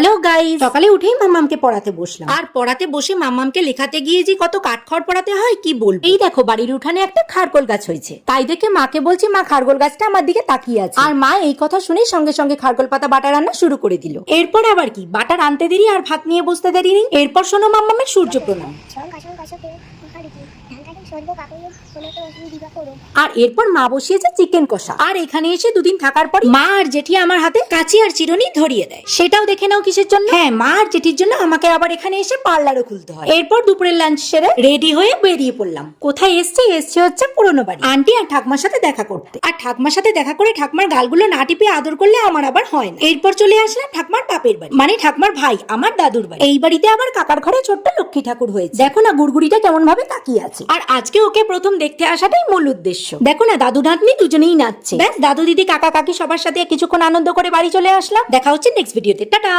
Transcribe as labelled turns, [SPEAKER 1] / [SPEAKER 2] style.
[SPEAKER 1] Hello guys, সকালে উঠেই মাম্মামকে পড়াতে বসলাম। আর পড়াতে বসে মাম্মামকে লেখাতে গিয়ে যে কত কাঠখড় পড়াতে হয় কি বলবো। এই দেখো বাড়ির উঠানে একটা খারকোল গাছ হয়েছে, তাই দেখে মাকে বলছি মা খারকোল গাছটা আমার দিকে তাকিয়ে আছে। আর মা এই কথা শুনে সঙ্গে সঙ্গে খারকোল পাতা বাটা রান্না শুরু করে দিল। এরপর আবার কি বাটা রানতে দেরি আর ভাত নিয়ে বসতে দেরি নেই। এরপর শোনো মাম্মামের সূর্য প্রণাম। আর এরপর মা বসিয়েছে চিকেন কষা। আর এখানে এসে দুদিন থাকার পর মা আর জেঠি আমার হাতে কাঁচি আর চিরুনি ধরিয়ে দেয়। সেটাও দেখে নাও কিসের জন্য। হ্যাঁ, মা আর জেঠির জন্য আমাকে আবার এখানে এসে পার্লারও খুলতে হয়। এরপর দুপুরের লাঞ্চ সেরে রেডি হয়ে বেরিয়ে পড়লাম। কোথায় এসছে হচ্ছে পুরনো বাড়ি, আন্টি আর ঠাকমার সাথে দেখা করতে। আর ঠাকমার সাথে দেখা করে ঠাকমার গালগুলো না টিপে আদর করলে আমার আবার হয় না। এরপর চলে আসলাম ঠাকমার বাপের বাড়ি, মানে ঠাকমার ভাই আমার দাদুর বাড়ি। এই বাড়িতে আবার কাকার ঘরে ছোট্ট লক্ষ্মী ঠাকুর হয়েছে। দেখো না গুড়গুড়িটা কেমন ভাবে তাকিয়ে আছে। আর আজকে ওকে প্রথম দেখতে আসাটাই মূল উদ্দেশ্য। দেখো না দাদু নাতনি দুজনেই নাচছে। ব্যাস দাদু দিদি কাকা কাকি সবার সাথে কিছুক্ষণ আনন্দ করে বাড়ি চলে আসলাম। দেখা হচ্ছে নেক্সট ভিডিওতে। টাটা।